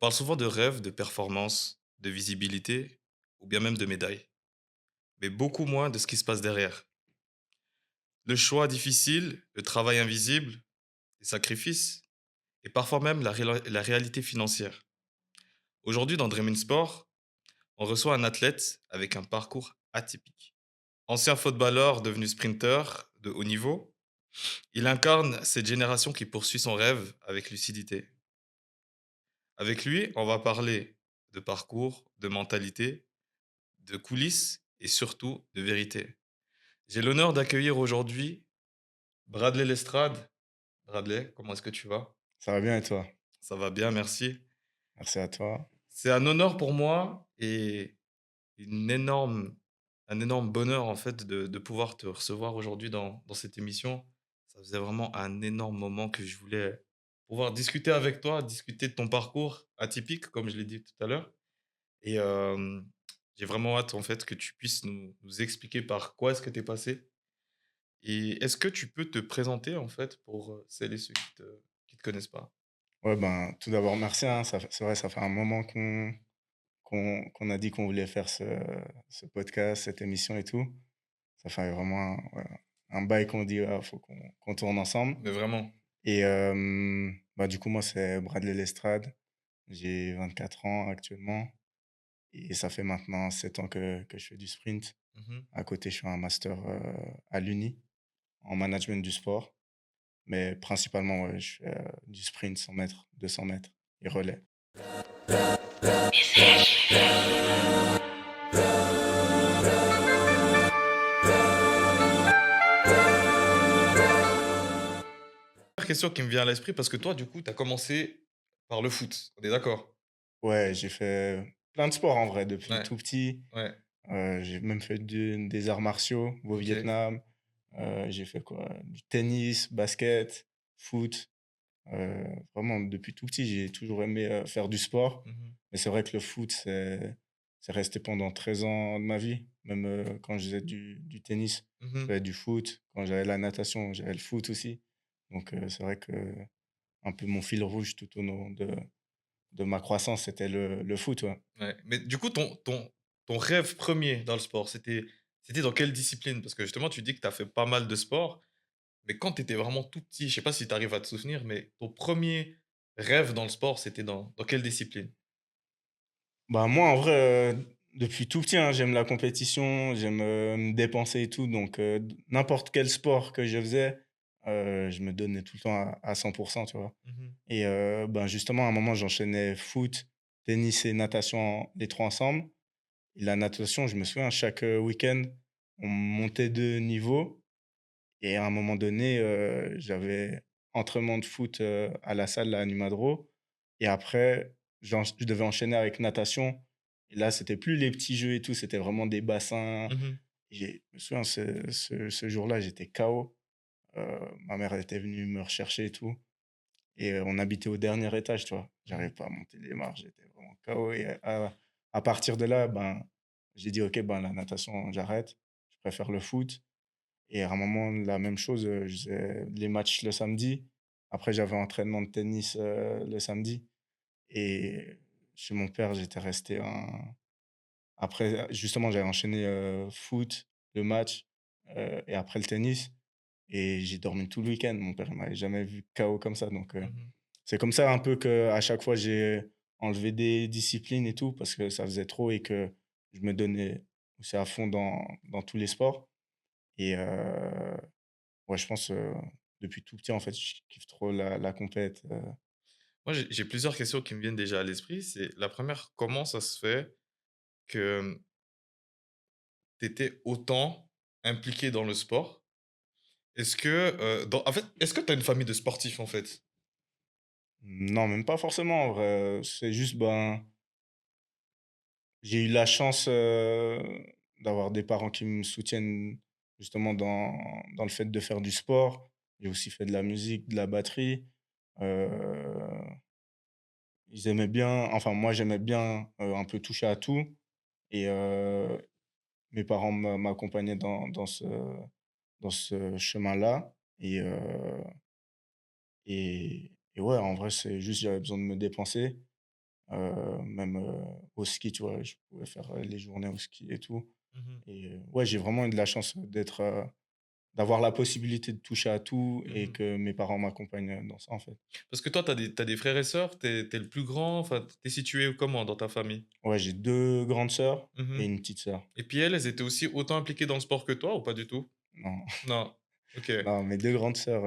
parle souvent de rêve, de performance, de visibilité ou bien même de médailles, mais beaucoup moins de ce qui se passe derrière. Le choix difficile, le travail invisible, les sacrifices et parfois même la réalité financière. Aujourd'hui, dans Dream in Sport, on reçoit un athlète avec un parcours atypique. Ancien footballeur devenu sprinter de haut niveau, il incarne cette génération qui poursuit son rêve avec lucidité. Avec lui, on va parler de parcours, de mentalité, de coulisses et surtout de vérité. J'ai l'honneur d'accueillir aujourd'hui Bradley Lestrade. Bradley, comment est-ce que tu vas? Ça va bien et toi? Ça va bien, merci. Merci à toi. C'est un honneur pour moi et une énorme, un énorme bonheur en fait de pouvoir te recevoir aujourd'hui dans cette émission. Ça faisait vraiment un énorme moment que je voulais pouvoir discuter avec toi, discuter de ton parcours atypique, comme je l'ai dit tout à l'heure. Et j'ai vraiment hâte en fait que tu puisses nous expliquer par quoi est-ce que tu es passé. Et est-ce que tu peux te présenter, en fait, pour, celles et ceux qui te connaissent pas? Ouais, ben, tout d'abord, merci, hein. C'est vrai, ça fait un moment qu'on a dit qu'on voulait faire ce podcast, cette émission et tout. Ça fait vraiment ouais, un bail qu'on dit: «Ah, faut qu'on tourne ensemble» Mais vraiment. et bah, du coup, moi, c'est Bradley Lestrade. J'ai 24 ans actuellement et ça fait maintenant 7 ans que je fais du sprint. Mmh. À côté, je fais un master, à l'Uni en management du sport. Mais principalement, ouais, je fais, du sprint 100 mètres, 200 mètres et relais. Première question qui me vient à l'esprit parce que toi, du coup, tu as commencé par le foot, on est d'accord? Ouais, j'ai fait plein de sports en vrai depuis Ouais, tout petit. ouais, J'ai même fait des arts martiaux au OK. Vietnam. J'ai fait quoi? Du tennis, basket, foot. Vraiment depuis tout petit, j'ai toujours aimé, faire du sport. Mmh. Mais c'est vrai que le foot, c'est resté pendant 13 ans de ma vie. Même, quand je faisais du tennis, je Mmh. faisais du foot. Quand j'avais la natation, j'avais le foot aussi. Donc, c'est vrai que un peu mon fil rouge tout au long de ma croissance, c'était le foot, ouais. Ouais, mais du coup, ton rêve premier dans le sport, c'était dans quelle discipline? Parce que justement, tu dis que tu as fait pas mal de sports, mais quand tu étais vraiment tout petit, je sais pas si tu arrives à te souvenir, mais ton premier rêve dans le sport, c'était dans quelle discipline? Bah, moi, en vrai, depuis tout petit, hein, j'aime la compétition, j'aime, me dépenser et tout, donc d n'importe quel sport que je faisais, je me donnais tout le temps à 100 tu vois? Mmh. Et ben, justement, à un moment, j'enchaînais foot, tennis et natation, les 3 ensemble. Et la natation, je me souviens, chaque, week-end, on montait de niveau et à un moment donné, j'avais entraînement de foot, à la salle, là, à Numadro et après, je devais enchaîner avec natation et là, c'était plus les petits jeux et tout, c'était vraiment des bassins. Mmh. Je me souviens, ce jour-là, j'étais KO. Ma mère, elle était venue me rechercher et tout et on habitait au dernier étage, tu vois? Mmh. J'arrivais pas à monter les marches, j'étais vraiment KO et à partir de là, ben, j'ai dit: «OK, ben, la natation, j'arrête, je préfère le foot». Et à un moment, la même chose, je faisais les matchs le samedi. Après, j'avais entraînement de tennis, le samedi et chez mon père, j'étais resté un après, justement, j'avais enchaîné, foot, le match, et après le tennis et j'ai dormi tout le week-end. Mon père, il m'avait jamais vu KO comme ça donc Mmh. c'est comme ça un peu qu'à chaque fois, j'ai enlevé des disciplines et tout parce que ça faisait trop et que je me donnais aussi à fond dans tous les sports et ouais, je pense, depuis tout petit, en fait, je kiffe trop la compète, Moi, j'ai plusieurs questions qui me viennent déjà à l'esprit. C'est la première, comment ça se fait que, tu étais autant impliqué dans le sport? Est-ce que, dans en fait, est-ce que tu as une famille de sportifs, en fait? non, même pas forcément, en vrai, c'est juste, ben, j'ai eu la chance, d'avoir des parents qui me soutiennent justement dans le fait de faire du sport. J'ai aussi fait de la musique, de la batterie, heu, ils aimaient bien enfin, moi, j'aimais bien, un peu toucher à tout et mes parents m'accompagnaient dans ce chemin-là et ouais, en vrai, c'est juste j'avais besoin de me dépenser, même, au ski, tu vois? Je pouvais faire, les journées au ski et tout Mmh. et ouais, j'ai vraiment eu de la chance d'avoir la possibilité de toucher à tout et Mmh. que mes parents m'accompagnent, dans ça, en fait. Parce que toi, tu as des frères et sœurs? Tu es le plus grand? Enfin, tu es situé comment dans ta famille? Ouais, j'ai 2 grandes sœurs et Mmh. une petite sœur. Et puis elles étaient aussi autant impliquées dans le sport que toi ou pas du tout? Non, Non. OK. non, mes 2 grandes sœurs,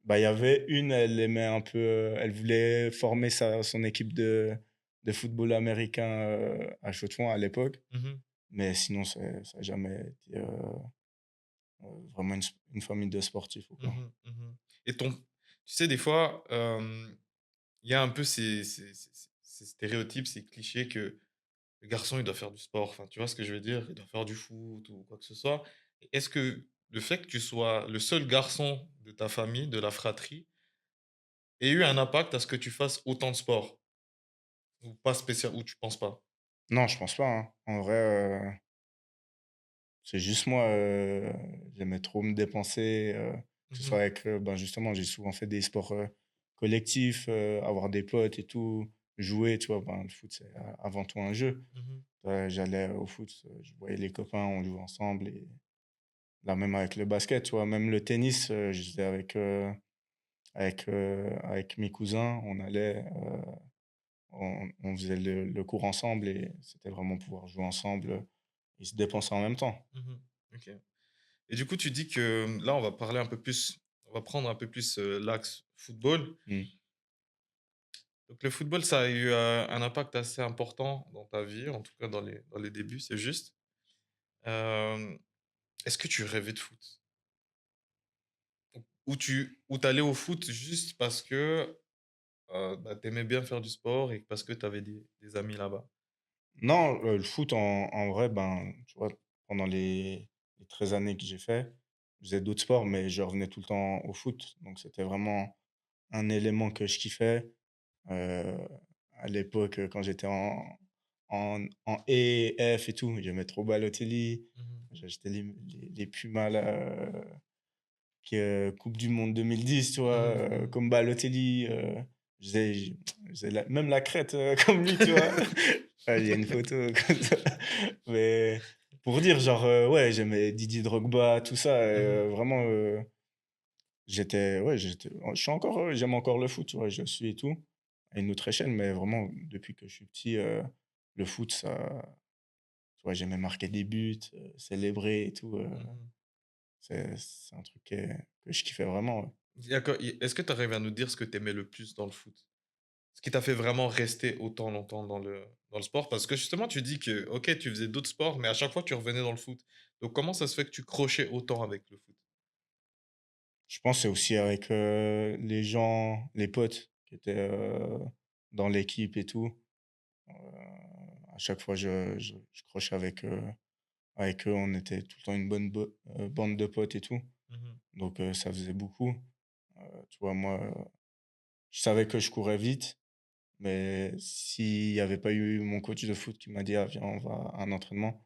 bah, il y avait une, elle aimait un peu, elle voulait former son équipe de football américain, à Chaux-de-Fonds à l'époque, Mmh. mais sinon ça a jamais été, vraiment une famille de sportifs ou quoi. Mmh. Mmh. Et tu sais, des fois, il y a un peu ces stéréotypes, ces clichés que le garçon, il doit faire du sport. Enfin, tu vois ce que je veux dire? Il doit faire du foot ou quoi que ce soit. Est-ce que le fait que tu sois le seul garçon de ta famille, de la fratrie, ait eu un impact à ce que tu fasses autant de sport? Ou pas spécial ou tu penses pas? Non, je pense pas, hein. En vrai, c'est juste moi, j'aimais trop me dépenser, que ce soit Mmh. avec, ben, justement, j'ai souvent fait des sports, collectifs, avoir des potes et tout, jouer, tu vois? Ben, le foot, c'est avant tout un jeu. Mmh. J'allais au foot, je voyais les copains, on jouait ensemble et là, même avec le basket, tu vois? Même le tennis, je faisais avec mes cousins, on allait, on faisait le cours ensemble et c'était vraiment pouvoir jouer ensemble, et se dépenser en même temps. Mmh. OK. Et du coup, tu dis que, là, on va prendre un peu plus, l'axe football. Mmh. Donc le football, ça a eu, un impact assez important dans ta vie, en tout cas dans les débuts, c'est juste. Hem, Est-ce que tu rêvais de foot? Ou tu allais au foot juste parce que, bah, tu aimais bien faire du sport et parce que tu avais des amis là-bas? Non, le foot en vrai, ben, tu vois, pendant les 13 années que j'ai fait, je faisais d'autres sports, mais je revenais tout le temps au foot. Donc c'était vraiment un élément que je kiffais. Heu, à l'époque, quand j'étais en E, F et tout, j'aimais trop Balotelli. Mmh. J'achetais les Pumas là, coupe du monde 2010, tu vois? Mmh mh. Comme Balotelli, je faisais même la crête, comme lui, tu vois? Ouais, il y a une photo comme ça. Mais pour dire genre, ouais, j'aimais Didier Drogba, tout ça, Mmh. vraiment, je suis encore, j'aime encore le foot, tu vois? Je suis et tout, à une autre échelle, mais vraiment depuis que je suis petit, le foot, ça tu vois, j'aimais marquer des buts, célébrer et tout, Mmh. c'est un truc que je kiffais vraiment, ouais. D'accord, et est-ce que tu arrives à nous dire ce que tu aimais le plus dans le foot? Ce qui t'a fait vraiment rester autant longtemps dans le sport? Parce que justement, tu dis que, OK, tu faisais d'autres sports, mais à chaque fois, tu revenais dans le foot. Donc comment ça se fait que tu crochais autant avec le foot? Je pense que c'est aussi avec, les gens, les potes qui étaient, dans l'équipe et tout. Heu, à chaque fois, je crochais avec eux. On était tout le temps une bonne bande de potes et tout. Mmh. Donc ça faisait beaucoup. Tu vois, moi, je savais que je courais vite, mais s'il y avait pas eu mon coach de foot qui m'a dit: «Ah viens, on va à un entraînement»,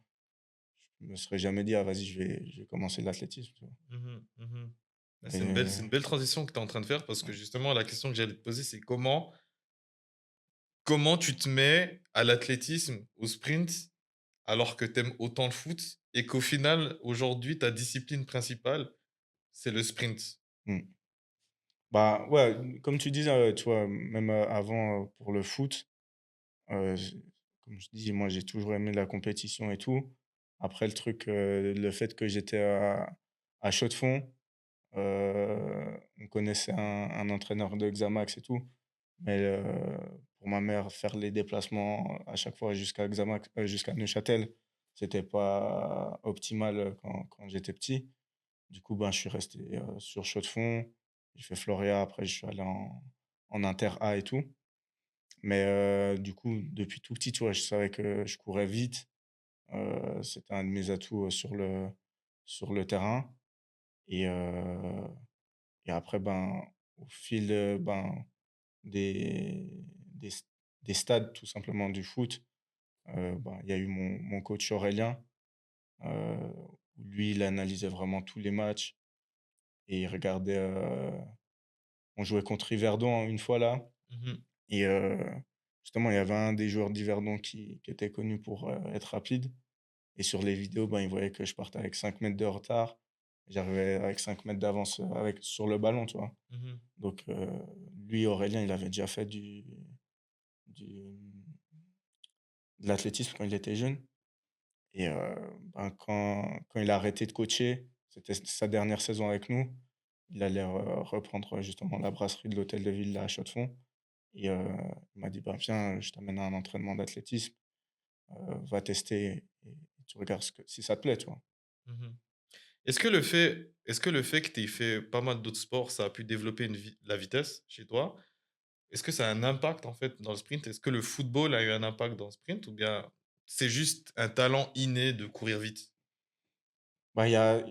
je me serais jamais dit: «Ah vas-y, je vais commencer l'athlétisme», tu vois? Mmh. Mmh. Bah, c'est une Et belle transition que tu es en train de faire parce que justement, la question que j'allais te poser, c'est comment tu te mets à l'athlétisme, au sprint, alors que tu aimes autant le foot et qu'au final, aujourd'hui, ta discipline principale, c'est le sprint? mmh. Bah, ouais, comme tu disais, tu vois, même, avant, pour le foot, j comme je dis, moi, j'ai toujours aimé la compétition et tout. Après le truc, le fait que j'étais à Chaux-de-Fonds, on connaissait un entraîneur de Xamax et tout. Mais, pour ma mère, faire les déplacements à chaque fois jusqu'à Xamax, jusqu'à Neuchâtel, c'était pas optimal, quand j'étais petit. Du coup, ben, je suis resté, sur Chaux-de-Fonds. J'ai fait Floria, après je suis allé en Inter A et tout. Mais, du coup, depuis tout petit, tu vois, je savais que je courais vite. C'était un de mes atouts, sur le terrain et après, ben, au fil, ben, des s des stades tout simplement du foot, ben, il y a eu mon coach Aurélien, heu, où lui, il analysait vraiment tous les matchs et il regardait, on jouait contre Yverdon une fois là Mmh. et justement, il y avait un des joueurs d'Yverdon qui était connu pour, être rapide et sur les vidéos, ben, il voyait que je partais avec 5 mètres de retard. J'arrivais avec 5 mètres d'avance, avec sur le ballon, tu vois? Mmh. Donc lui, Aurélien, il avait déjà fait du de l'athlétisme quand il était jeune et ben, quand il a arrêté de coacher, c'était sa dernière saison avec nous, il allait reprendre, justement la brasserie de l'hôtel de ville là à Chaux-de-Fonds et il m'a dit: «Bah, viens, je t'amène à un entraînement d'athlétisme, va tester et tu regardes ce que si ça te plaît», tu vois? Mmh. Est-ce que le fait que tu aies fait pas mal d'autres sports, ça a pu développer la vitesse chez toi? Est-ce que ça a un impact, en fait, dans le sprint? Est-ce que le football a eu un impact dans le sprint ou bien c'est juste un talent inné de courir vite? Bah, il y a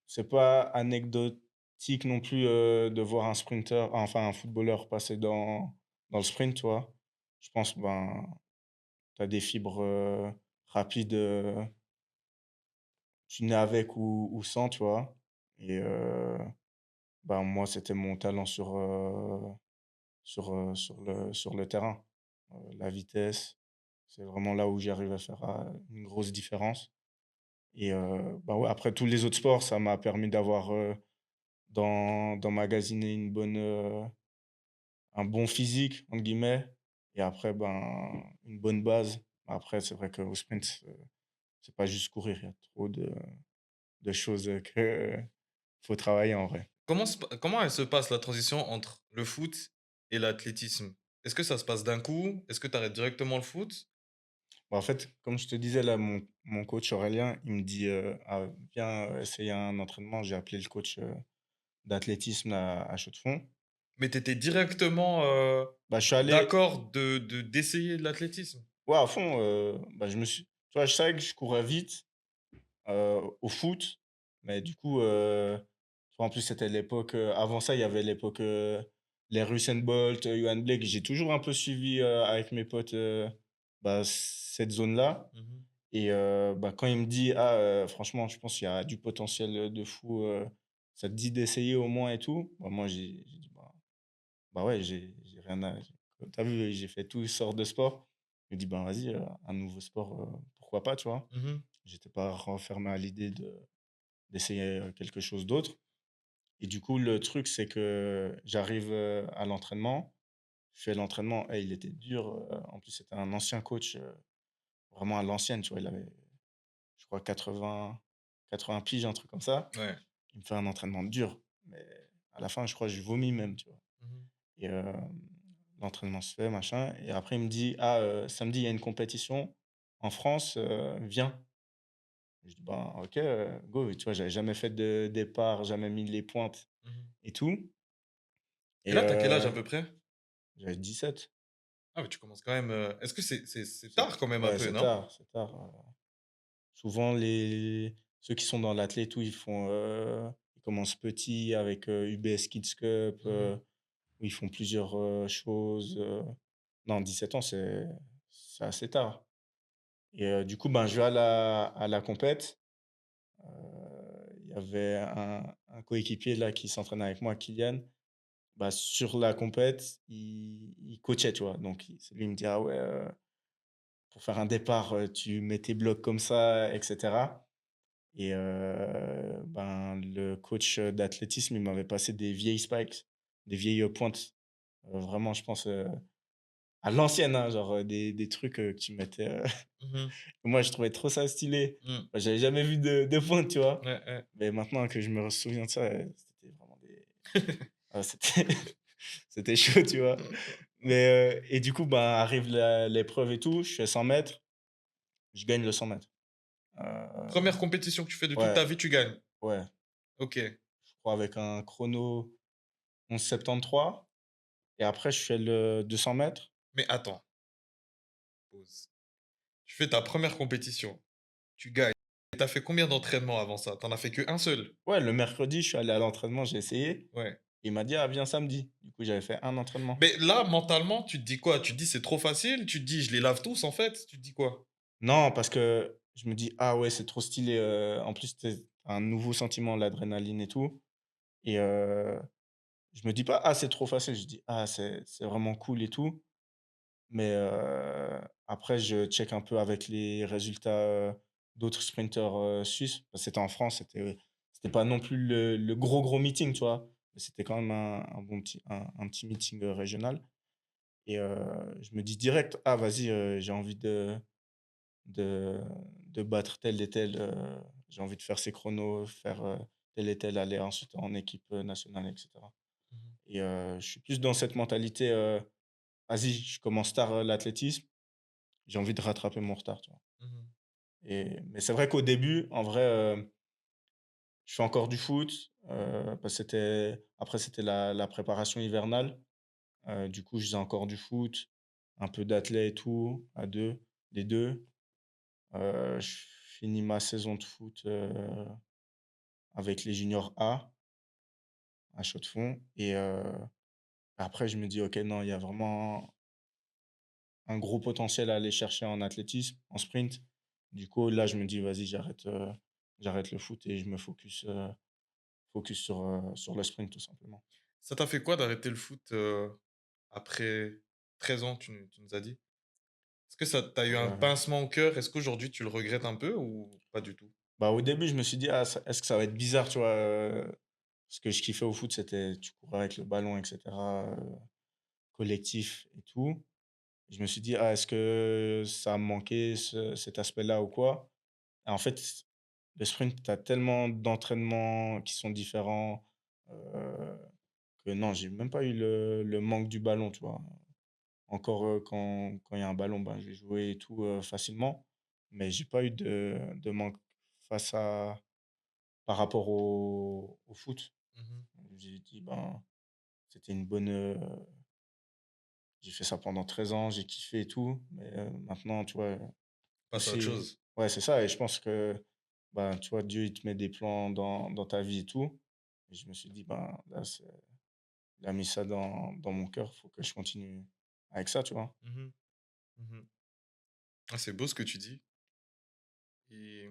c'est pas anecdotique non plus, de voir un sprinter, enfin un footballeur passer dans le sprint, tu vois? Je pense, ben, tu as des fibres, rapides, tu nais avec ou sans, tu vois? Et ben, moi, c'était mon talent sur le terrain. La vitesse, c'est vraiment là où j'arrive à faire, une grosse différence et bah, ouais, après tous les autres sports, ça m'a permis d'avoir, d'emmagasiner un «bon physique» entre guillemets et après, ben, une bonne base. Après, c'est vrai qu'au sprint, c'est pas juste courir, il y a trop de choses, que faut travailler en vrai. Comment elle se passe la transition entre le foot et l'athlétisme? Est-ce que ça se passe d'un coup? Est-ce que tu arrêtes directement le foot? Bah, en fait, comme je te disais là, mon coach Aurélien, il me dit, «Ah, viens, essayer un entraînement». J'ai appelé le coach, d'athlétisme à Chaux-de-Fonds. Mais tu étais directement, Bah, je suis allé d'accord d'essayer de l'athlétisme? ouais, à fond, bah, je me suis tu vois, je savais que je courais vite, au foot, mais du coup, tu vois, en plus, c'était l'époque, avant ça, il y avait l'époque, les Usain Bolt, Usain Blake. J'ai toujours un peu suivi, avec mes potes, bah, cette zone-là Mmh. et bah, quand il me dit: «Ah, franchement, je pense qu'il y a du potentiel, de fou, ça te dit d'essayer au moins et tout?» Bah, moi, j'ai dit: «Bah, ouais, j'ai rien à» tu as vu, j'ai fait toutes sortes de sports. Je me dis: «Ben, vas-y, un nouveau sport, pourquoi pas?» tu vois? Mmh. J'étais pas renfermé à l'idée d'essayer, quelque chose d'autre et du coup, le truc, c'est que j'arrive, à l'entraînement. Je fais l'entraînement et il était dur, en plus, c'était un ancien coach, vraiment à l'ancienne, tu vois? Il avait, je crois 80 piges, un truc comme ça. Ouais. Il me fait un entraînement dur, mais à la fin, je crois que je vomis même, tu vois? Mmh. Et l'entraînement se fait, machin et après il me dit: «Ah, samedi, il y a une compétition en France, viens». Je dis: «Ben, OK, go». Tu vois? J'avais jamais fait de départ, jamais mis les pointes Mmh. et tout Et et là, tu as quel âge à peu près? j'avais 17. Ah, mais tu commences quand même, est-ce que c'est C'est tard quand même un ouais, peu, non? c'est tard, souvent ceux qui sont dans l'athlé et tout, ils commencent petits avec, UBS Kids Cup, Mmh. où ils font plusieurs, choses, non 17 ans, c'est assez tard et du coup, ben, je vais à la compète. Il y avait un coéquipier là qui s'entraînait avec moi, Kylian. Bah, sur la compète, il coachait, tu vois? Donc c'est lui, il me dit: «Ah ouais, pour faire un départ, tu mets tes blocs comme ça et cetera» et ben, le coach, d'athlétisme, il m'avait passé des vieilles spikes, des vieilles, pointes, vraiment, je pense, à l'ancienne, hein, genre, des trucs, que tu mettais, Mmh. moi, je trouvais trop ça stylé. Mmh. Bah, j'avais jamais vu de pointe, tu vois? Ouais, ouais. Mais maintenant que je me souviens de ça, c'était vraiment des c'était c'était chaud, tu vois? Mais et du coup, ben, arrive l'épreuve et tout, je fais 100 mètres, je gagne le 100 mètres. Heu, 1re compétition que tu fais de toute ouais, ta vie, tu gagnes? ouais, OK. je crois avec un chrono 11,73 et après je fais le 200 mètres. Mais attends, pause. Tu fais ta première compétition, tu gagnes. Et tu as fait combien d'entraînements avant ça? Tu en as fait que un seul? Ouais, le mercredi, je suis allé à l'entraînement, j'ai essayé. Ouais. Il m'a dit: «Ah, viens samedi». Du coup, j'avais fait un entraînement. Mais là, mentalement, tu te dis quoi? Tu te dis: «C'est trop facile»? Tu te dis: «Je les lave tous», en fait? Tu te dis quoi? Non, parce que je me dis: «Ah ouais, c'est trop stylé», en plus, c'était un nouveau sentiment, l'adrénaline et tout et je me dis pas: «Ah, c'est trop facile», je dis: «Ah, c'est vraiment cool et tout». Mais après, je check un peu avec les résultats d'autres sprinteurs suisses. C'était en France, c'était pas non plus le gros meeting, tu vois. Mais c'était quand même un bon un petit meeting régional. Et je me dis direct, ah vas-y, j'ai envie de, de battre tel et tel. J'ai envie de faire ces chronos, faire tel et tel, aller ensuite en équipe nationale, etc. Mmh. Et je suis plus dans cette mentalité, vas-y, je commence tard l'athlétisme, j'ai envie de rattraper mon retard, tu vois. Mmh. Mais c'est vrai qu'au début, en vrai, je fais encore du foot, parce que après c'était la préparation hivernale. Du coup, je faisais encore du foot, un peu d'athlé et tout, à 2 les 2. Je finis ma saison de foot, avec les juniors A, à Chaux-de-Fonds. Et après je me dis: «OK, non, il y a vraiment un gros potentiel à aller chercher en athlétisme, en sprint». Du coup, là, je me dis: «Vas-y, j'arrête le foot et je me focus sur le sprint, tout simplement». Ça t'a fait quoi d'arrêter le foot, après 13 ans, tu nous as dit? Est-ce que ça tu eu un Heu, pincement au cœur? Est-ce qu'aujourd'hui tu le regrettes un peu ou pas du tout? Bah, au début, je me suis dit: «Ah, ça est-ce que ça va être bizarre?» Tu vois? Ce que je kiffais au foot, c'était tu courais avec le ballon et cetera, collectif et tout. Je me suis dit: «Ah, est-ce que ça me manquait cet aspect-là ou quoi?» Et en fait, le sprint, tu as tellement d'entraînements qui sont différents, heu, que non, j'ai même pas eu le manque du ballon, tu vois? Encore, quand il y a un ballon, ben, je vais jouer et tout, facilement, mais j'ai pas eu de manque face à par rapport au foot. Mmh. J'ai dit: «Ben, c'était une bonne, j'ai fait ça pendant 13 ans, j'ai kiffé et tout, mais maintenant, tu vois, Passe à autre aussi». chose. Ouais, c'est ça. Et je pense que, ben, tu vois, Dieu, il te met des plans dans ta vie et tout. Et je me suis dit: «Ben, là, c'est il a mis ça dans mon cœur, faut que je continue avec ça», tu vois? Mmh. Mmh. Ah, c'est beau ce que tu dis et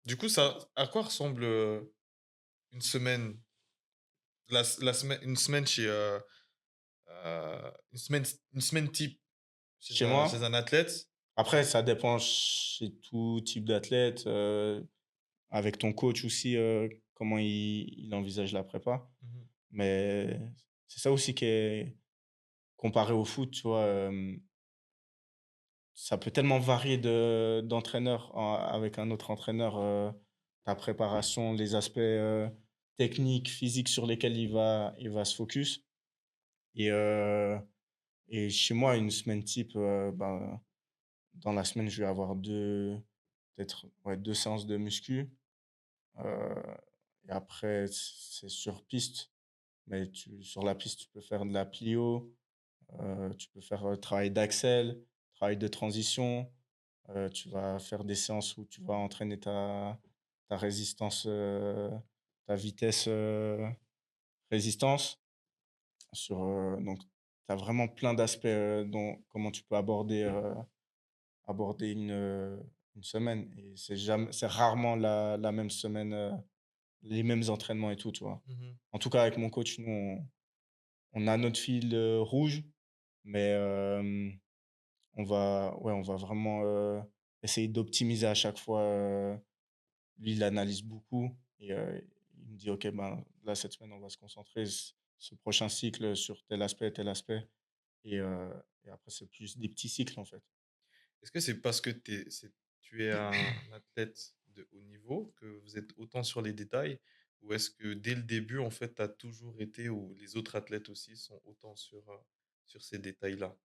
du coup, ça à quoi ressemble, une semaine? La semaine une semaine chez, une semaine type Chez chez moi, un athlète? après, ça dépend chez tout type d'athlète, avec ton coach aussi, comment il envisage la prépa. Mmh. Mais c'est ça aussi qui est comparé au foot, tu vois, ça peut tellement varier d'entraîneur avec un autre entraîneur, ta préparation, les aspects, techniques, physiques sur lesquels il va se focus. Et et chez moi, une semaine type, ben, dans la semaine, je vais avoir 2 peut-être, ouais, 2 séances de muscu, heu et après c'est sur piste, mais sur la piste, tu peux faire de la plio, tu peux faire, travail d'axel, travail de transition. Tu vas faire des séances où tu vas entraîner ta résistance, ta vitesse, résistance donc tu as vraiment plein d'aspects, dont comment tu peux aborder une semaine. Et c'est rarement la même semaine, les mêmes entraînements et tout, tu vois? Mmh. En tout cas avec mon coach, nous on a notre fil, rouge, mais on va vraiment, essayer d'optimiser à chaque fois. Lui, il analyse beaucoup et il me dit: «OK, ben, là, cette semaine, on va se concentrer ce prochain cycle sur tel aspect». Et et après, c'est plus des petits cycles, en fait. Est-ce que c'est parce que tu es un athlète de haut niveau que vous êtes autant sur les détails? Ou est-ce que dès le début, en fait, tu as toujours été ou les autres athlètes aussi sont autant sur ces détails-là?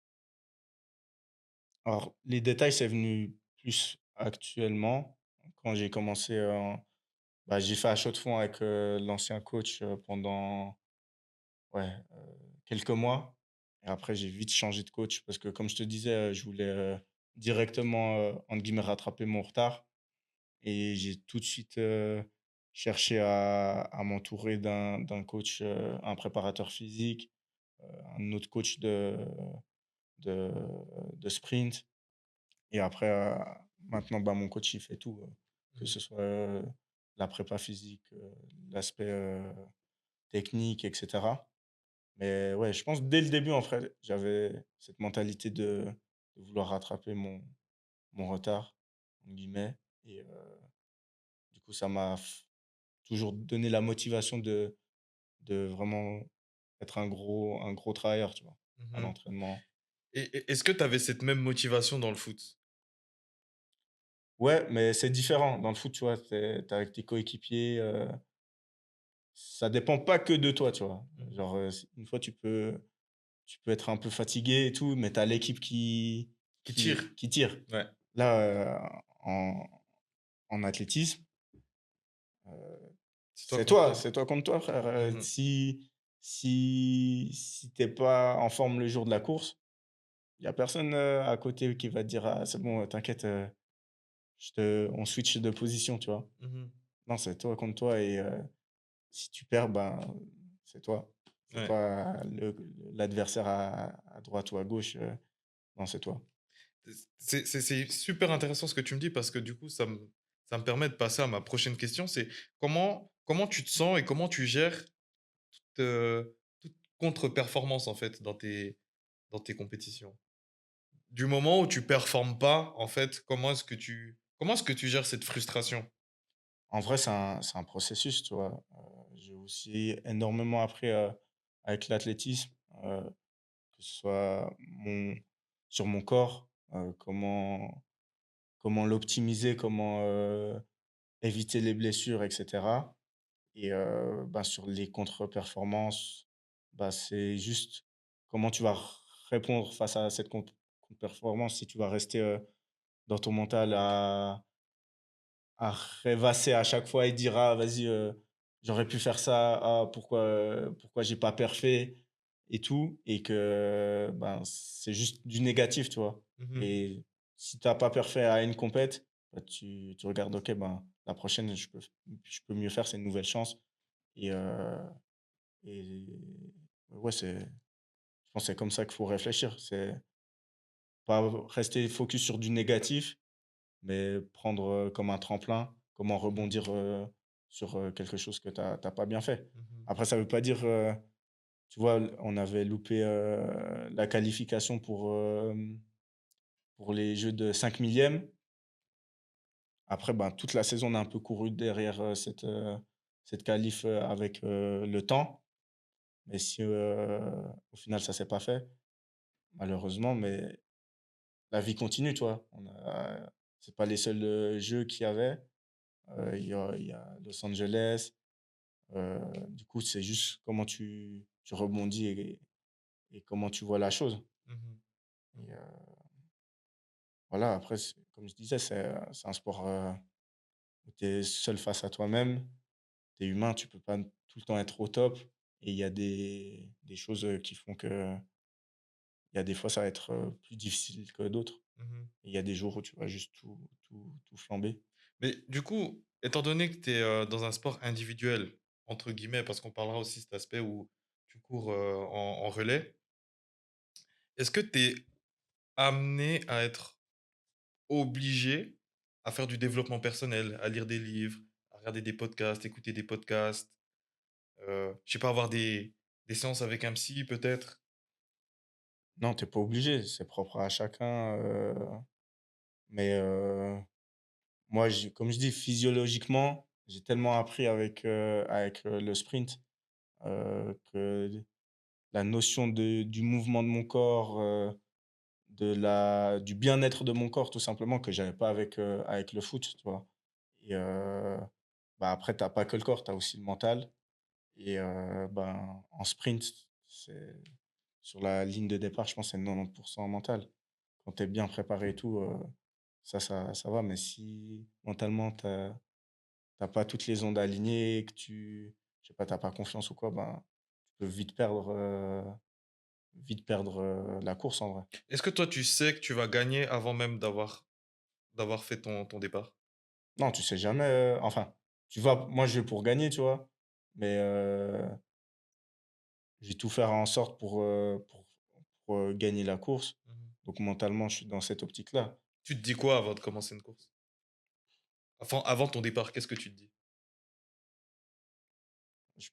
Alors, les détails, c'est venu plus actuellement. Quand j'ai commencé, bah, j'ai fait à chaux de fonds avec, l'ancien coach, pendant, ouais, quelques mois. Et après, j'ai vite changé de coach parce que, comme je te disais, je voulais, directement, entre guillemets, «rattraper mon retard». Et j'ai tout de suite, cherché à m'entourer d'un coach, un préparateur physique, un autre coach de de sprint. Et après, maintenant, bah, mon coach, il fait tout, que Mmh. ce soit, la prépa physique, l'aspect, technique et cetera. Mais ouais, je pense dès le début, en fait, j'avais cette mentalité de vouloir rattraper mon «retard» entre guillemets et du coup, ça m'a toujours donné la motivation de vraiment être un gros travailleur, tu vois? À Mmh. l'entraînement. Et est-ce que tu avais cette même motivation dans le foot? Ouais, mais c'est différent. Dans le foot, tu vois, tu es avec tes coéquipiers, ça dépend pas que de toi, tu vois? Mmh. Genre, s une fois, tu peux être un peu fatigué et tout, mais tu as l'équipe Qui tire? qui tire. Ouais. Là, en athlétisme, C'est toi contre toi. c'est toi contre toi, frère, Mmh. si tu pas en forme le jour de la course, il y a personne, à côté qui va te dire: «Ah, c'est bon, t'inquiète, on switch de position», tu vois? Mmh. Non, c'est toi contre toi et si tu perds, ben, c'est toi. C'est Ouais. pas l'adversaire à droite ou à gauche, non, c'est toi. C'est super intéressant ce que tu me dis parce que du coup, ça me permet de passer à ma prochaine question, c'est comment tu te sens et comment tu gères toute contre-performance, en fait, dans tes compétitions? Du moment où tu performes pas, en fait, comment est-ce que tu gères cette frustration? En vrai, c'est un processus, tu vois? J'ai aussi énormément appris, avec l'athlétisme, que ce soit sur mon corps, comment l'optimiser, comment, éviter les blessures et cetera et bah, sur les contre-performances, bah, c'est juste comment tu vas répondre face à cette contre-performance. Si tu vas rester, dans ton mental à rêvasser à chaque fois et dire: «Ah vas-y, j'aurais pu faire ça. Ah pourquoi j'ai pas perfé?» et tout et que, ben, c'est juste du négatif, tu vois? Mmh. Et si tu as pas perfait à une compète, bah, tu regardes: «OK, ben, la prochaine, je peux mieux faire, c'est une nouvelle chance» et et ouais, je pense que c'est comme ça qu'il faut réfléchir. C'est pas rester focus sur du négatif mais prendre, comme un tremplin, comment Mmh. rebondir, sur, quelque chose que tu as pas bien fait. Mmh. Après ça veut pas dire, tu vois, on avait loupé, la qualification pour les Jeux de 5 millièmes. Après, ben, toute la saison, on a un peu couru derrière, cette qualif, avec, le temps. Mais si, au final ça s'est pas fait, malheureusement, mais la vie continue, tu vois? C'est pas les seuls, jeux qu'il y avait. Il y a Los Angeles. Du coup, c'est juste comment tu rebondis et comment tu vois la chose Mmh. et voilà, après comme je disais, c'est un sport, où tu es seul face à toi-même. Tu es humain, tu peux pas tout le temps être au top et il y a des choses, qui font que il y a des fois, ça va être, plus difficile que d'autres. Mmh. Il y a des jours où tu vas juste tout flamber. Mais du coup, étant donné que tu es, dans un sport «individuel», entre guillemets, parce qu'on parlera aussi de cet aspect où tu cours, en relais, est-ce que tu es amené à être obligé à faire du développement personnel, à lire des livres, à regarder des podcasts, écouter des podcasts, je sais pas, avoir des séances avec un psy peut-être? Non, tu es pas obligé, c'est propre à chacun, mais moi, comme je dis, physiologiquement, j'ai tellement appris avec, le sprint, que la notion du mouvement de mon corps, du bien-être de mon corps tout simplement que j'avais pas avec le foot, tu vois? Et bah, après tu as pas que le corps, tu as aussi le mental et ben, en sprint, c'est sur la ligne de départ, je pense que c'est 90 mental. Quand tu es bien préparé et tout, ça va, mais si mentalement tu pas toutes les ondes alignées, que je sais pas, tu pas confiance ou quoi, ben, tu peux vite perdre, la course en vrai. Est-ce que toi, tu sais que tu vas gagner avant même d'avoir fait ton départ? Non, tu sais jamais, enfin, tu vas moi je vais pour gagner, tu vois? Mais je vais tout faire en sorte pour, gagner la course. Mmh. Donc mentalement, je suis dans cette optique-là. Tu te dis quoi avant de commencer une course? Enfin, avant ton départ, qu'est-ce que tu te dis? Je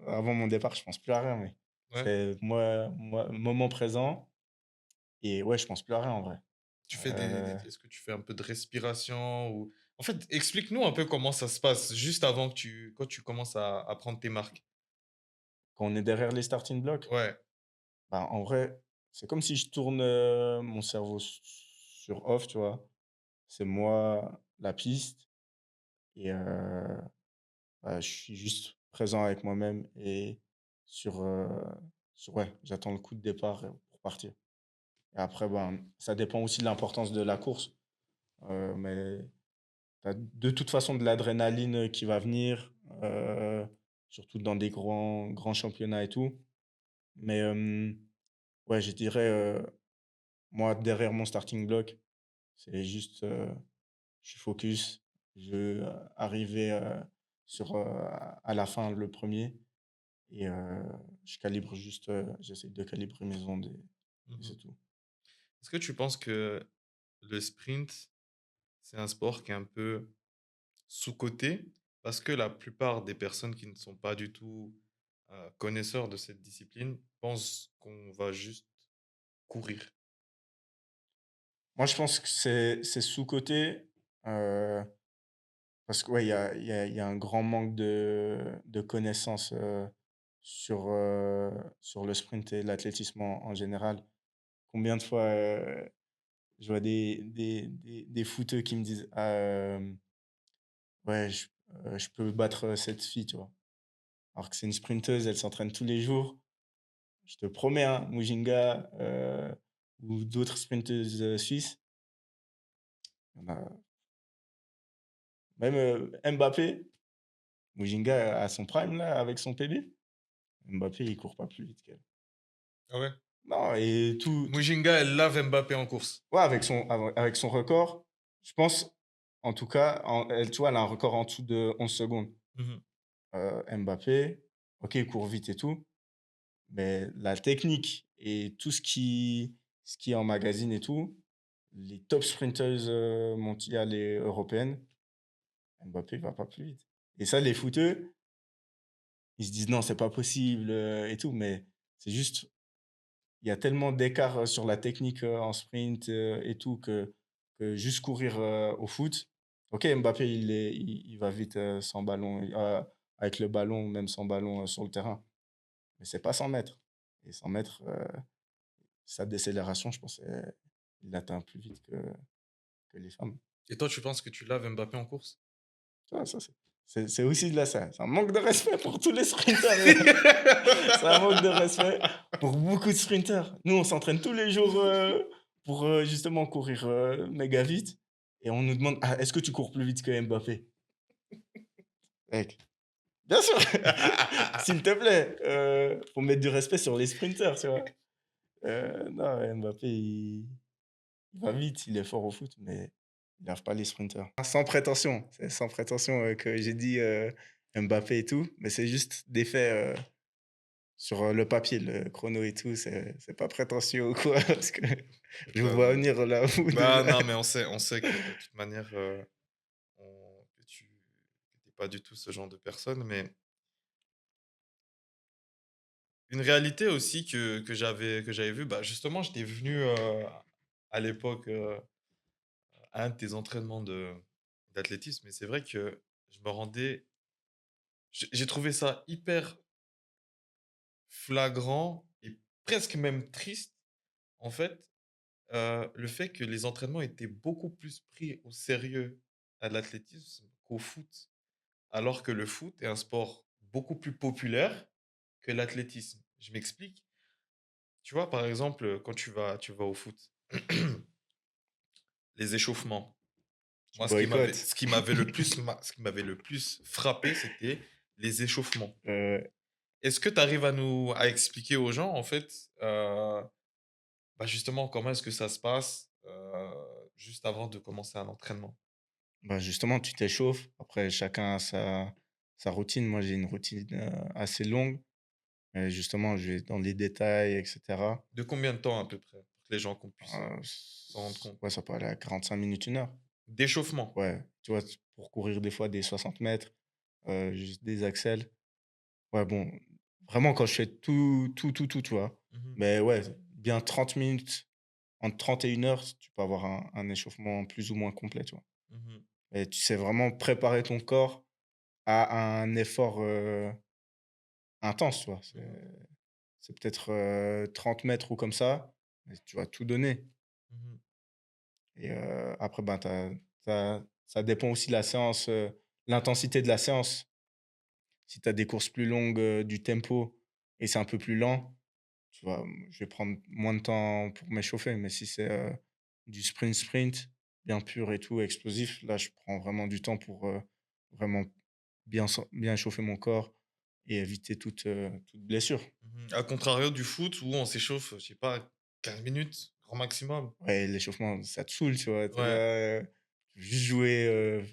Avant mon départ, je pense plus à rien, mais Ouais. C'est moment présent et ouais, je pense plus à rien en vrai. Tu fais Heu, est-ce que tu fais un peu de respiration ou en fait, explique-nous un peu comment ça se passe juste avant que quand tu commences à prendre tes marques? Quand on est derrière les starting blocks, Ouais. bah, en vrai, c'est comme si je tourne, mon cerveau sur off, tu vois? C'est moi, la piste et bah, je suis juste présent avec moi-même et sur, heu, ouais, j'attends le coup de départ, pour partir et après, ben, ça dépend aussi de l'importance de la course, mais tu as de toute façon de l'adrénaline, qui va venir, surtout dans des grands championnats et tout. Mais, ouais, je dirais, moi, derrière mon starting block, c'est juste, je suis focus. Je veux arriver, sur, à la fin le premier et je calibre juste, j'essaie de calibrer mes ondes et Mmh. c'est tout. Est-ce que tu penses que le sprint, c'est un sport qui est un peu sous-coté? Parce que la plupart des personnes qui ne sont pas du tout, connaisseurs de cette discipline pensent qu'on va juste courir. Moi, je pense que c'est sous-coté, heu, parce que, ouais, il y a un grand manque de connaissances, sur le sprint et l'athlétisme en général. Combien de fois, je vois des footeux qui me disent: «Ah, ouais, je peux battre, cette fille», tu vois? Alors que c'est une sprinteuse, elle s'entraîne tous les jours. Je te promets, hein, Mujinga, ou d'autres sprinteuses, suisses, il y en a même, Mbappé, Mujinga à son prime là, avec son PB, Mbappé, il court pas plus vite qu'elle. Ah ouais? Non et tout Mujinga, elle lave Mbappé en course. ouais, avec son record, je pense, en tout cas, elle, tu vois, elle a un record en dessous de 11 secondes. Mmh. Mbappé, OK, il court vite et tout, mais la technique et tout ce qui est en magazine et tout, les top sprinteuses, mondiales et européennes, Mbappé va pas plus vite et ça, les footeux, ils se disent: «Non, c'est pas possible», et tout, mais c'est juste, il y a tellement d'écart, sur la technique, en sprint, et tout que juste courir, au foot, OK, Mbappé, il va vite, sans ballon, avec le ballon, même sans ballon, sur le terrain, mais c'est pas 100 mètres et 100 mètres, sa décélération, je pense, il l'atteint plus vite que les femmes. Et toi, tu penses que tu laves Mbappé en course? Tu vois, ça, c'est aussi de la ça c'est un manque de respect pour tous les sprinteurs. C'est un manque de respect pour beaucoup de sprinteurs. Nous, on s'entraîne tous les jours, pour, justement courir, méga vite et on nous demande: «Ah, est-ce que tu cours plus vite que Mbappé?» Mec, bien sûr! S'il te plaît, faut mettre du respect sur les sprinteurs, tu vois? Non, Mbappé, il va vite, il est fort au foot, mais il lave pas les sprinteurs. Sans prétention, c'est sans prétention, que j'ai dit, Mbappé et tout, mais c'est juste des faits, sur, le papier, le chrono et tout, c'est pas prétentieux ou quoi, parce que je vous Bah, vois venir là, vous bah, déjà. non, mais on sait que de toute manière, que tu n'es pas du tout ce genre de personne, mais une réalité aussi que j'avais vue, bah, justement, j'étais venu, à l'époque, à un de tes entraînements d'athlétisme et c'est vrai que je me rendais j'ai trouvé ça hyper flagrant et presque même triste, en fait, le fait que les entraînements étaient beaucoup plus pris au sérieux à l'athlétisme qu'au foot. Alors que le foot est un sport beaucoup plus populaire que l'athlétisme. Je m'explique. Tu vois, par exemple, quand tu vas au foot, les échauffements. Tu Moi, boycottes. ce qui m'avait le plus frappé, c'était les échauffements. Heu, Est-ce que tu arrives à expliquer aux gens, en fait, bah, justement, comment est-ce que ça se passe, juste avant de commencer un entraînement? bah, justement, tu t'échauffes. Après, chacun a sa routine. Moi, j'ai une routine, assez longue, justement, je vais dans les détails et cetera. De combien de temps à peu près? Pour que les gens qu'on puisse, s'en rendre S compte. Ouais, ça peut aller à 45 minutes, 1 heure. D'échauffement? Ouais, tu vois, pour courir des fois des 60 mètres, juste des accels. Ouais, bon, vraiment quand je fais tout, tu vois? Mmh. Mais ouais, bien 30 minutes, entre 30 et 1 heure, tu peux avoir un échauffement plus ou moins complet, tu vois? Mmh. Et tu sais vraiment préparer ton corps à un effort, intense, tu vois? Mmh. C'est peut-être, 30 m ou comme ça, mais tu vas tout donner Mmh. et après, ben, ça dépend aussi de la séance, l'intensité de la séance. Si tu as des courses plus longues, du tempo et c'est un peu plus lent, tu vois? Je vais prendre moins de temps pour m'échauffer, mais si c'est, du sprint, bien pur et tout, explosif, là, je prends vraiment du temps pour, vraiment bien échauffer mon corps et éviter toute blessure. Mmh. À contrario du foot où on s'échauffe, je sais pas, 15 minutes, grand maximum. Ouais, l'échauffement, ça te saoule, tu vois? Tu es Ouais. là, tu veux juste jouer,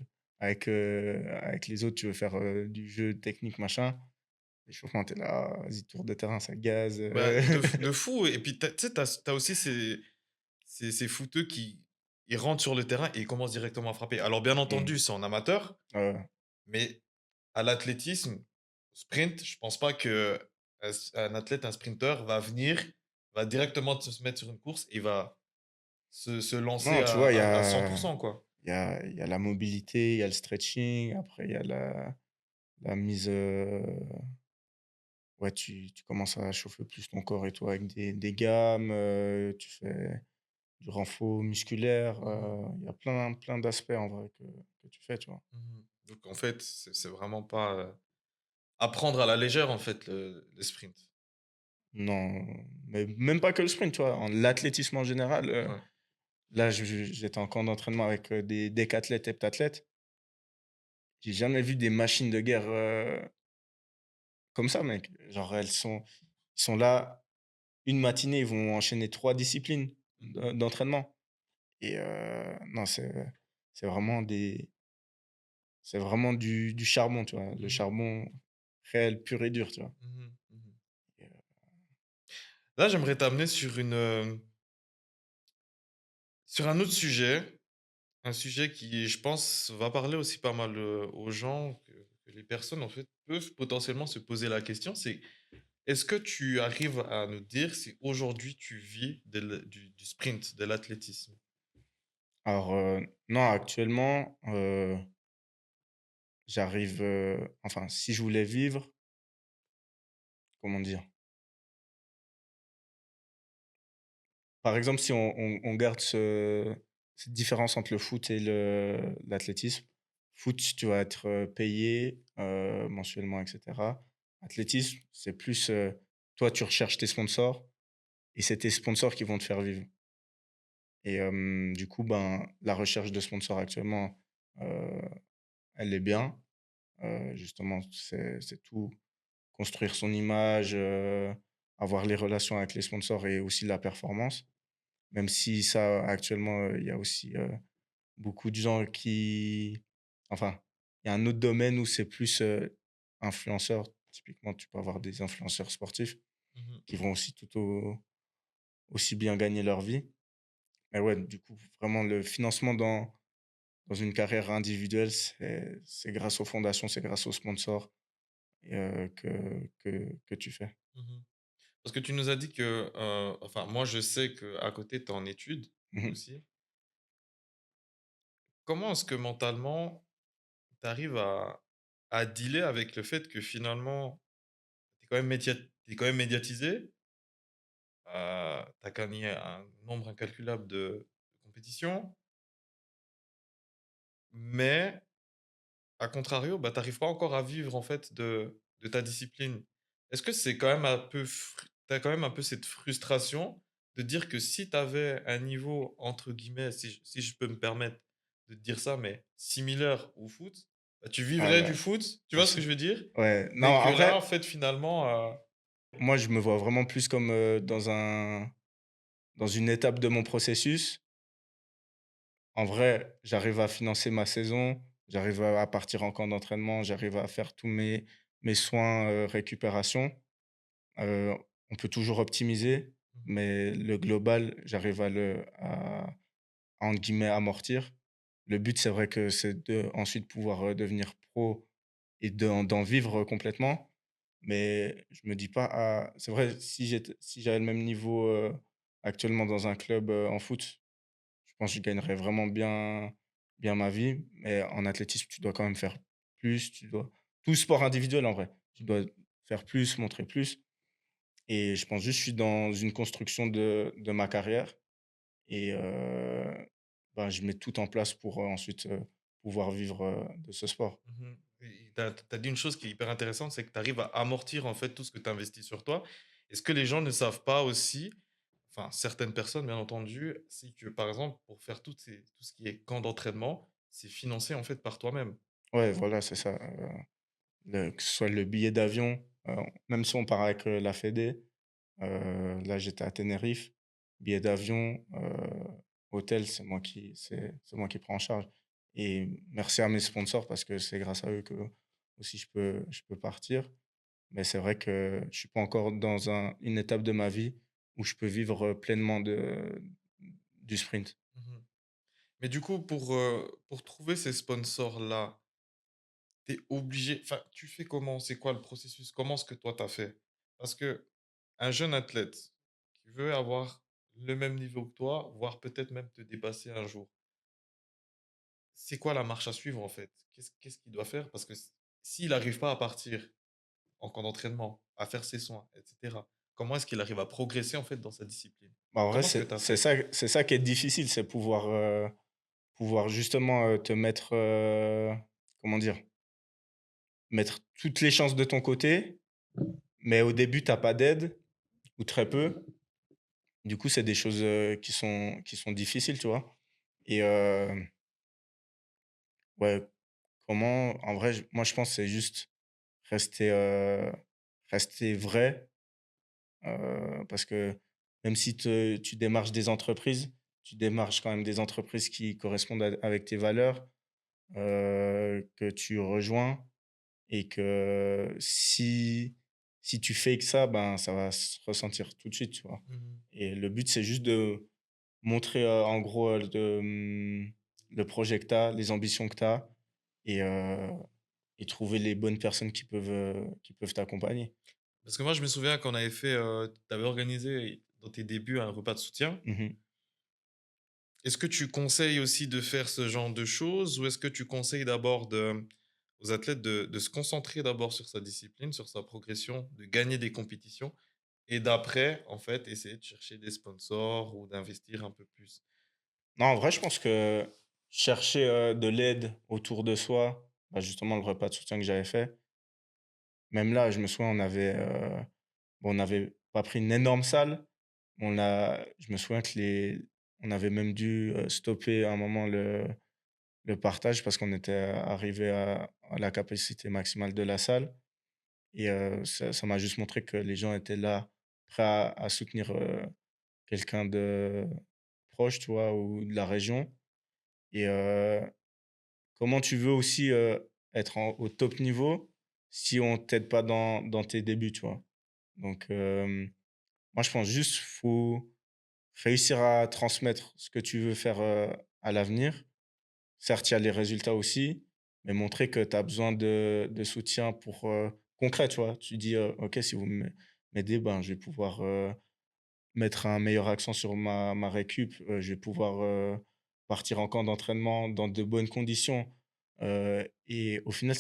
avec les autres, tu veux faire, du jeu technique, machin. L'échauffement, tu es là: «Vas-y, tour de terrain, ça gaz, Bah, de fou et puis tu sais, tu as aussi ces footeux qui ils rentrent sur le terrain et ils commencent directement à frapper. Alors bien Mmh. entendu, c'est en amateur, Ouais, mais à l'athlétisme, sprint, je pense pas qu'un un athlète, un sprinter va venir, va directement se mettre sur une course et va se lancer non, tu vois, à 100 quoi. il y a la mobilité, il y a le stretching, après il y a la mise, ouais, tu commences à chauffer plus ton corps et tout avec des gammes, tu fais du renfort musculaire, Mmh. il y a plein d'aspects en vrai que tu fais, tu vois? Mmh. Donc en fait, c'est vraiment pas, à prendre à la légère en fait le sprint. Non, mais même pas que le sprint, tu vois? En l'athlétisme en général, Ouais. là, j'étais en camp d'entraînement avec, des décathlètes, heptathlètes. J'ai jamais vu des machines de guerre, comme ça, mec. Genre, ils sont là, une matinée, ils vont enchaîner 3 disciplines Mmh. d'entraînement et non, c'est vraiment c'est vraiment du charbon, tu vois? Le Mmh. charbon réel, pur et dur, tu vois? Mmh. Mmh. Et Là, j'aimerais t'amener sur sur un autre sujet. Un sujet qui, je pense, va parler aussi pas mal, aux gens, que les personnes, en fait, peuvent potentiellement se poser la question, c'est: est-ce que tu arrives à nous dire si aujourd'hui tu vis du sprint, de l'athlétisme? alors, non, actuellement, j'arrive, enfin, si je voulais vivre, comment dire? Par exemple, si on garde cette différence entre le foot et l'athlétisme. Foot, tu vas être, payé, mensuellement et cetera. Athlétisme, c'est plus, toi, tu recherches tes sponsors et c'est tes sponsors qui vont te faire vivre et du coup, ben, la recherche de sponsors actuellement, heu, elle est bien. Justement, c'est tout construire son image, avoir les relations avec les sponsors et aussi la performance. Même si ça, actuellement, il y a aussi, beaucoup de gens qui enfin, il y a un autre domaine où c'est plus, influenceurs. Typiquement, tu peux avoir des influenceurs sportifs Mmh. qui vont aussi aussi bien gagner leur vie. Mais ouais, du coup, vraiment le financement dans une carrière individuelle, c'est grâce aux fondations, c'est grâce aux sponsors et que tu fais. Mmh. Parce que tu nous as dit que, enfin, moi, je sais qu'à côté, tu es en études Mmh mh. aussi. Comment est-ce que mentalement, tu arrives à dealer avec le fait que finalement, tu es quand même médiatisé? Tu as gagné un nombre incalculable de compétitions, mais à contrario, bah, tu arrives pas encore à vivre en fait de ta discipline. Est-ce que c'est quand même un peu tu as quand même un peu cette frustration de dire que si tu avais un niveau entre guillemets, si je peux me permettre de te dire ça, mais similaire au foot, bah, tu Ah vivrais du bah, foot, tu bien vois ce que sûr. je veux dire? Ouais, non, Mais que en là, en vrai, fait, finalement, moi, je me vois vraiment plus comme, dans une étape de mon processus. En vrai, j'arrive à financer ma saison, j'arrive à partir en camp d'entraînement, j'arrive à faire tous mes soins, récupération. Heu, on peut toujours optimiser, mmh mais le global, j'arrive à entre guillemets «amortir». Le but, c'est vrai que c'est de ensuite pouvoir, devenir pro et d'en vivre complètement. mais je me dis pas: «Ah» c'est vrai, si j'avais le même niveau, actuellement dans un club, en foot, je pense que je gagnerais vraiment bien ma vie, mais en athlétisme, tu dois quand même faire plus, tu dois tout sport individuel en vrai, tu dois faire plus, montrer plus et je pense juste, je suis dans une construction de ma carrière et ben, je mets tout en place pour, ensuite, pouvoir vivre, de ce sport. Mmh. Et tu as dit une chose qui est hyper intéressante, c'est que tu arrives à amortir, en fait, tout ce que tu investis sur toi. Est-ce que les gens ne savent pas aussi, enfin, certaines personnes, bien entendu, c'est que, par exemple, pour faire tout ce qui est camp d'entraînement, c'est financé, en fait, par toi-même? Ouais, voilà, c'est ça, que ce soit le billet d'avion, même si on part avec, la fédé, là, j'étais à Tenerife, billet d'avion, hôtel, c'est moi qui prends en charge et merci à mes sponsors parce que c'est grâce à eux que aussi je peux partir. Mais c'est vrai que je suis pas encore dans une étape de ma vie où je peux vivre, pleinement du sprint. Mmh. Mais du coup, pour trouver ces sponsors-là, tu es obligé, enfin, tu fais comment? C'est quoi le processus? Comment est-ce que toi, tu as fait? Parce que un jeune athlète qui veut avoir le même niveau que toi, voire peut-être même te dépasser un jour, c'est quoi la marche à suivre, en fait? Qu'est-ce qu'il doit faire? Parce que s'il n'arrive pas à partir en camp d'entraînement, à faire ses soins et cetera, comment est-ce qu'il arrive à progresser, en fait, dans sa discipline? Bah, en vrai, Comment est-ce que tu as fait? c'est ça qui est difficile, c'est pouvoir justement, te mettre, comment dire? Mettre toutes les chances de ton côté, mais au début, tu as pas d'aide ou très peu. Du coup, c'est des choses, qui sont difficiles, tu vois? Et ouais, comment en vrai, moi, je pense que c'est juste rester, rester vrai, parce que même si tu démarches des entreprises, tu démarches quand même des entreprises qui correspondent avec tes valeurs, que tu rejoins et que si tu fais que ça, ben, ça va se ressentir tout de suite, tu vois? Mmh. Et le but, c'est juste de montrer, en gros, le projet que tu as, les ambitions que tu as et heu et trouver les bonnes personnes qui peuvent t'accompagner. Parce que moi, je me souviens qu'on avait fait, tu avais organisé dans tes débuts un repas de soutien. Mmh. Est-ce que tu conseilles aussi de faire ce genre de choses ou est-ce que tu conseilles d'abord aux athlètes de se concentrer d'abord sur sa discipline, sur sa progression, de gagner des compétitions et d'après, en fait, essayer de chercher des sponsors ou d'investir un peu plus? Non, en vrai, je pense que chercher, de l'aide autour de soi, bah, justement, le repas de soutien que j'avais fait, même là, je me souviens, bon, on n'avait pas pris une énorme salle. Je me souviens que on avait même dû, stopper à un moment le partage parce qu'on était arrivé à la capacité maximale de la salle et ça m'a juste montré que les gens étaient là, prêts à soutenir, quelqu'un de proche, tu vois? Ou de la région et comment tu veux aussi, être au top niveau si on t'aide pas dans tes débuts, tu vois? Donc moi, je pense juste faut réussir à transmettre ce que tu veux faire, à l'avenir. Certes, il y a les résultats aussi, mais montrer que tu as besoin de soutien pour, concret, tu vois? Tu dis, «OK, si vous m'aidez, ben, je vais pouvoir, mettre un meilleur accent sur ma récup, je vais pouvoir, partir en camp d'entraînement dans de bonnes conditions». Et au final,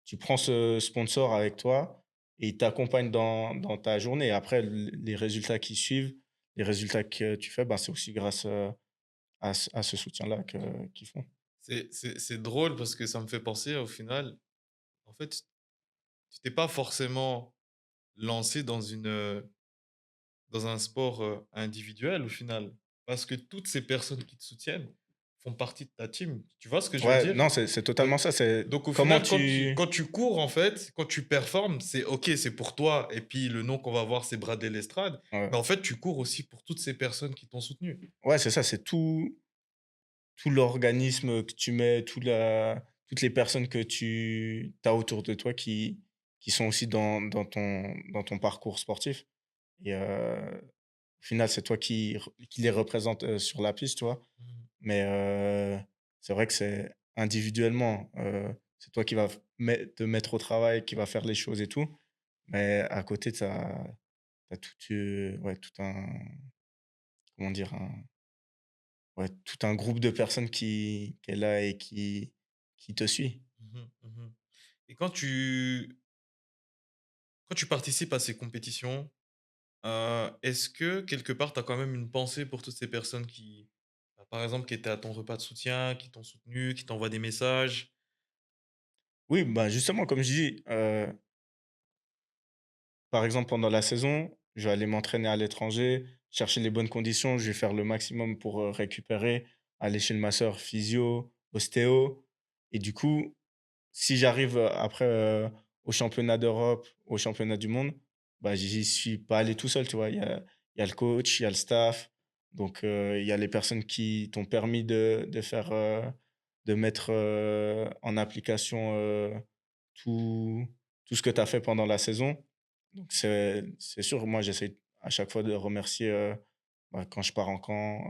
tu prends ce sponsor avec toi et il t'accompagne dans ta journée. Après les résultats qui suivent, les résultats que tu fais, ben, c'est aussi grâce, à ce soutien-là qu'ils font. C'est drôle parce que ça me fait penser au final, en fait, tu t'es pas forcément lancé dans un sport, individuel au final. Parce que toutes ces personnes qui te soutiennent font partie de ta team. Tu vois ce que je veux Ouais, dire? non, c'est totalement Donc ça, c'est donc au comment final, tu quand tu cours, en fait, quand tu performes, c'est OK, c'est pour toi et puis le nom qu'on va voir, c'est Bradley Lestrade. ouais. Mais en fait, tu cours aussi pour toutes ces personnes qui t'ont soutenu. Ouais, c'est ça, c'est tout l'organisme que tu mets, toutes les personnes que tu as autour de toi qui sont aussi dans ton parcours sportif et au final, c'est toi qui les représente, sur la piste, tu vois? Mmh. Mais c'est vrai que c'est individuellement, c'est toi qui vas te mettre au travail, qui va faire les choses et tout. Mais à côté, tu as tout, ouais, tout un, comment dire? Ouais, tout un groupe de personnes qui est là et qui te suit. Mmh. Mmh. Et quand tu participes à ces compétitions, est-ce que quelque part tu as quand même une pensée pour toutes ces personnes qui, bah, par exemple, qui étaient à ton repas de soutien, qui t'ont soutenu, qui t'envoient des messages? Oui, bah, justement, comme je dis, par exemple, pendant la saison, je vais aller m'entraîner à l'étranger, chercher les bonnes conditions, je vais faire le maximum pour, récupérer, aller chez le masseur physio, ostéo et du coup, si j'arrive, après, au championnat d'Europe, au championnat du monde, bah, j'y suis pas allé tout seul, tu vois? Il y a le coach, il y a le staff, donc il y a les personnes qui t'ont permis de faire, de mettre, en application, tout tout ce que tu as fait pendant la saison. Donc c'est sûr, moi, j'essaie à chaque fois de remercier, bah, quand je pars en camp,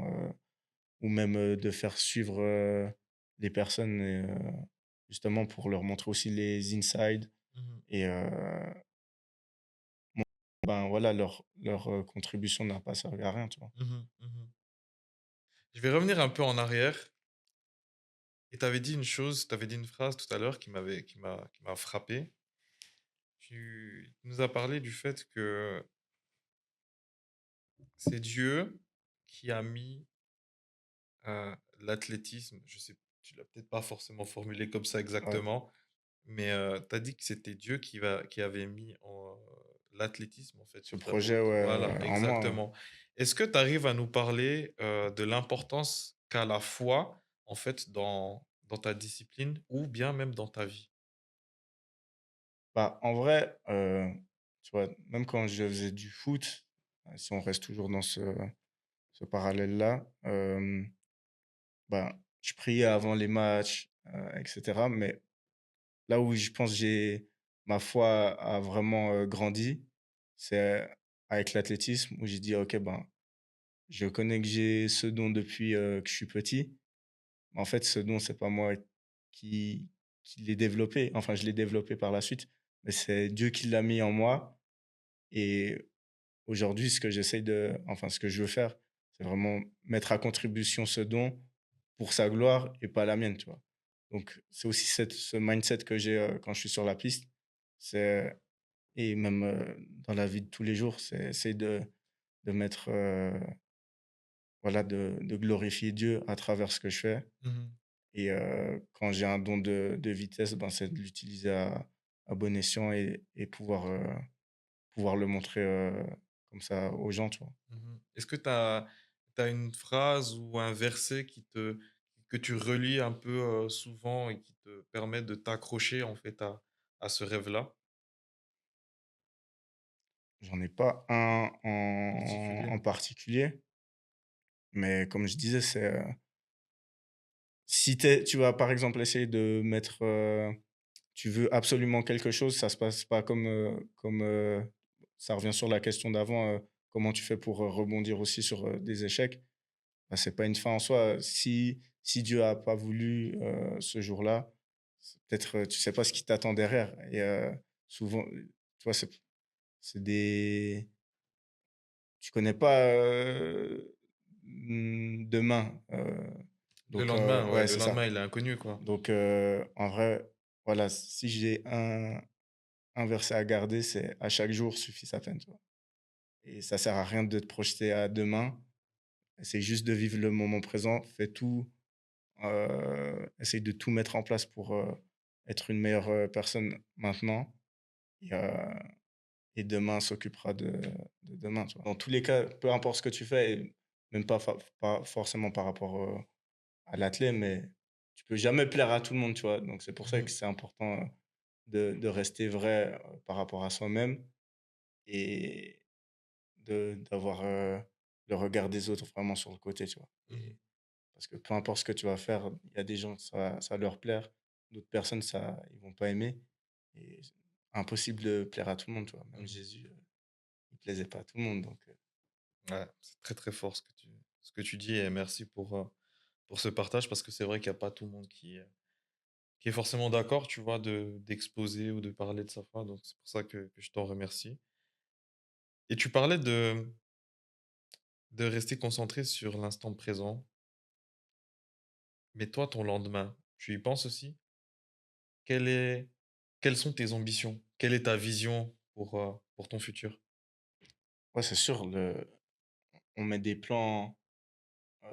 ou même, de faire suivre, les personnes et justement pour leur montrer aussi les insides Mmh. et ben, voilà, leur, contribution n'a pas servi à rien, tu vois? Mmh. Mmh. Je vais revenir un peu en arrière et tu avais dit une chose, tu avais dit une phrase tout à l'heure qui m'a frappé. Tu nous as parlé du fait que c'est Dieu qui a mis, l'athlétisme, je sais tu l'as peut-être pas forcément formulé comme ça Ouais, exactement, mais, tu as dit que c'était Dieu qui avait mis l'athlétisme en fait ce sur ta projet, route. ouais, Voilà, en moi, ouais. exactement. Est-ce que tu arrives à nous parler, de l'importance qu'a la foi, en fait, dans ta discipline ou bien même dans ta vie? Bah, en vrai, tu vois, même quand je faisais du foot, si on reste toujours dans ce parallèle-là, ben, je priais avant les matchs, et cetera, mais là où je pense j'ai ma foi a vraiment, grandi, c'est avec l'athlétisme où j'ai dit: «OK, ben, je connais que j'ai ce don depuis, que je suis petit. Mais en fait, ce don, c'est pas moi qui qui l'ai développé. Enfin, je l'ai développé par la suite, mais c'est Dieu qui l'a mis en moi et aujourd'hui, ce que j'essaye de enfin, ce que je veux faire, c'est vraiment mettre à contribution ce don pour sa gloire et pas la mienne», tu vois? Donc c'est aussi ce mindset que j'ai, quand je suis sur la piste. C'est et même, dans la vie de tous les jours, c'est essayer de mettre, voilà, de glorifier Dieu à travers ce que je fais Mmh. et quand j'ai un don de vitesse, ben, c'est de l'utiliser à bon escient et pouvoir le montrer, comme ça aux gens, tu vois? Mmh. Est-ce que tu as une phrase ou un verset que tu relis un peu, souvent et qui te permet de t'accrocher, en fait, à ce rêve-là J'en ai pas un particulier? en particulier, mais comme je disais, c'est, si tu vas, par exemple, essayer de mettre, tu veux absolument quelque chose, ça se passe pas ça revient sur la question d'avant, comment tu fais pour, rebondir aussi sur, des échecs? Bah, c'est pas une fin en soi. Si Dieu a pas voulu, ce jour-là, c'est peut-être, tu sais pas ce qui t'attend derrière et souvent, tu vois, c'est des tu connais pas, demain, Le donc lendemain, ouais, ouais, le c'est ça. lendemain, il est inconnu, quoi. Donc en vrai, voilà, si j'ai un verset à garder, c'est: «À chaque jour suffit sa peine», tu vois? Et ça sert à rien de te projeter à demain. Essaye juste de vivre le moment présent. Fais tout, essaye de tout mettre en place pour, être une meilleure, personne maintenant et et demain s'occupera de demain, tu vois? Dans tous les cas, peu importe ce que tu fais et même pas forcément par rapport, à l'athlète, mais tu peux jamais plaire à tout le monde, tu vois? Donc c'est pour ça que Mmh. c'est important, de rester vrai, par rapport à soi-même et d'avoir, le regard des autres vraiment sur le côté, tu vois? Mmh. Et parce que peu importe ce que tu vas faire, il y a des gens, ça va leur plaire, d'autres personnes, ça ils vont pas aimer et c'est impossible de plaire à tout le monde, tu vois? Même Mmh. Jésus, il plaisait pas à tout le monde donc Ouais, c'est très, très fort ce que tu dis et merci pour ce partage parce que c'est vrai qu'il y a pas tout le monde qui est forcément d'accord, tu vois, d'exposer ou de parler de sa foi, donc c'est pour ça que je t'en remercie. Et tu parlais de rester concentré sur l'instant présent, mais toi, ton lendemain, tu y penses aussi? Quelle est Quelles sont tes ambitions? Quelle est ta vision pour ton futur? Ouais, c'est sûr, on met des plans, heu,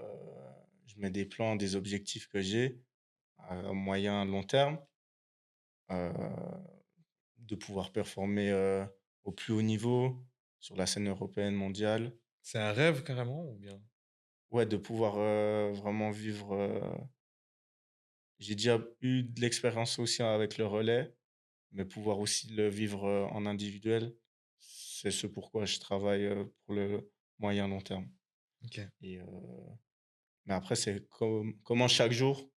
je mets des plans, des objectifs que j'ai à moyen, long terme, heu, de pouvoir performer, au plus haut niveau sur la scène européenne, mondiale. C'est un rêve carrément ou bien? Ouais, de pouvoir, vraiment vivre, j'ai déjà eu de l'expérience aussi avec le relais, mais pouvoir aussi le vivre, en individuel, c'est ce pourquoi je travaille, pour le moyen long terme OK. et mais après c'est comment chaque jour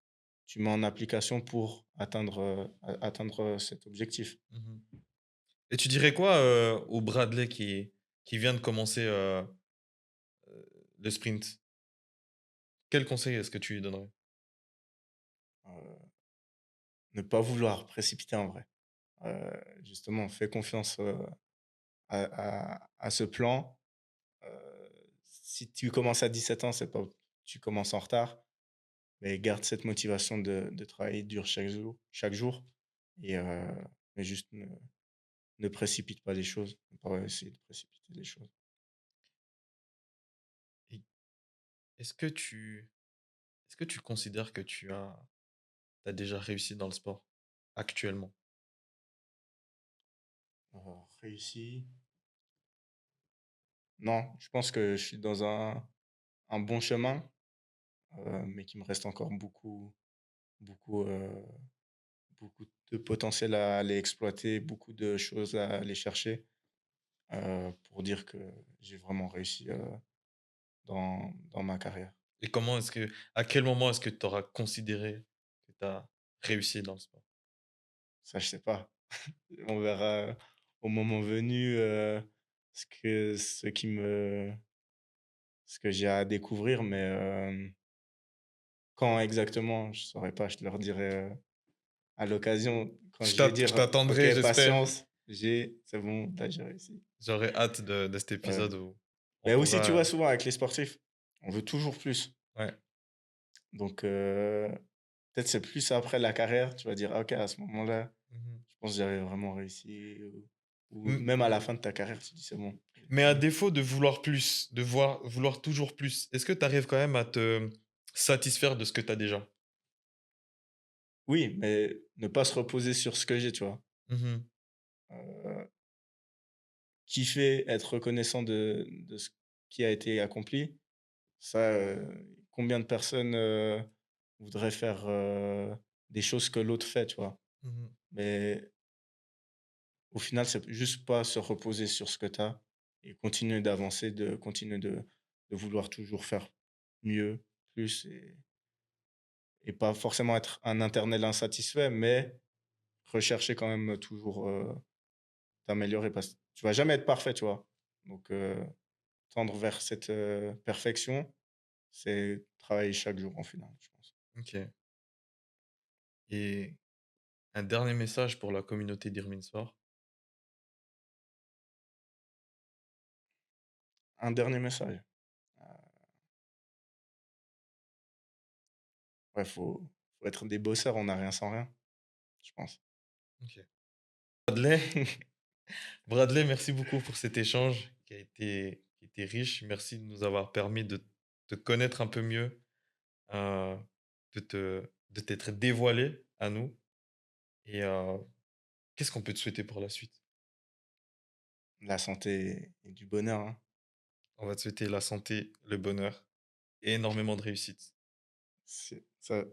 tu mets en application pour atteindre, atteindre, cet objectif. Mmh. Et tu dirais quoi, au Bradley qui vient de commencer, le sprint? Quel conseil est-ce que tu lui donnerais? Heu, Ne pas vouloir précipiter en vrai. Justement, fais confiance, à ce plan. Si tu commences à 17 ans, c'est pas tu commences en retard, mais garde cette motivation de travailler dur chaque jour et mais juste ne précipite pas les choses, ne pas essayer de précipiter les choses. Et est-ce que tu considères que tu as déjà réussi dans le sport, actuellement? Réussi, non, je pense que je suis dans un bon chemin, mais qu'il me reste encore beaucoup, beaucoup de potentiel à aller exploiter, beaucoup de choses à aller chercher, pour dire que j'ai vraiment réussi, dans ma carrière. Et à quel moment est-ce que tu auras considéré que tu as réussi dans le sport? Ça, je sais pas. On verra, au moment venu, ce que j'ai à découvrir, mais quand exactement, je saurais pas. Je te le redirai, à l'occasion quand je vais Je dire: t'attendrai, «OK, j'espère. patience, c'est bon, là, j'ai réussi». J'aurais hâte de cet Ouais. épisode où on Mais aussi, tu vois, pourra souvent avec les sportifs, on veut toujours plus. ouais. Donc peut-être c'est plus après la carrière, tu vas dire: «Ah OK, à ce moment-là, Mmh. je pense que j'avais vraiment réussi», ou Mmh, même à la fin de ta carrière, tu dis: «C'est bon, j'ai mais à fini». défaut de vouloir plus, vouloir toujours plus, est-ce que tu arrives quand même à te satisfaire de ce que tu as déjà? Oui, mais ne pas se reposer sur ce que j'ai, tu vois? Mmh. Heu, Kiffer, être reconnaissant de ce qui a été accompli, ça, combien de personnes, voudraient faire, des choses que l'autre fait, tu vois? Mmh. Mais au final, c'est juste pas se reposer sur ce que tu as et continuer d'avancer, de continuer de vouloir toujours faire mieux, plus et pas forcément être un éternel insatisfait, mais rechercher quand même toujours, t'améliorer parce que tu vas jamais être parfait, tu vois? Donc tendre vers cette, perfection, c'est travailler chaque jour en final, je pense. OK. Et un dernier message pour la communauté d'Irminsul? Un dernier message, ouais, faut être des bosseurs, on n'a rien sans rien, je pense. OK. Bradley Bradley, merci beaucoup pour cet échange qui a été riche. Merci de nous avoir permis de te connaître un peu mieux, heu, de t'être dévoilé à nous et qu'est-ce qu'on peut te souhaiter pour la suite? La santé et du bonheur, hein. On va te souhaiter la santé, le bonheur et énormément de réussite. C'est ça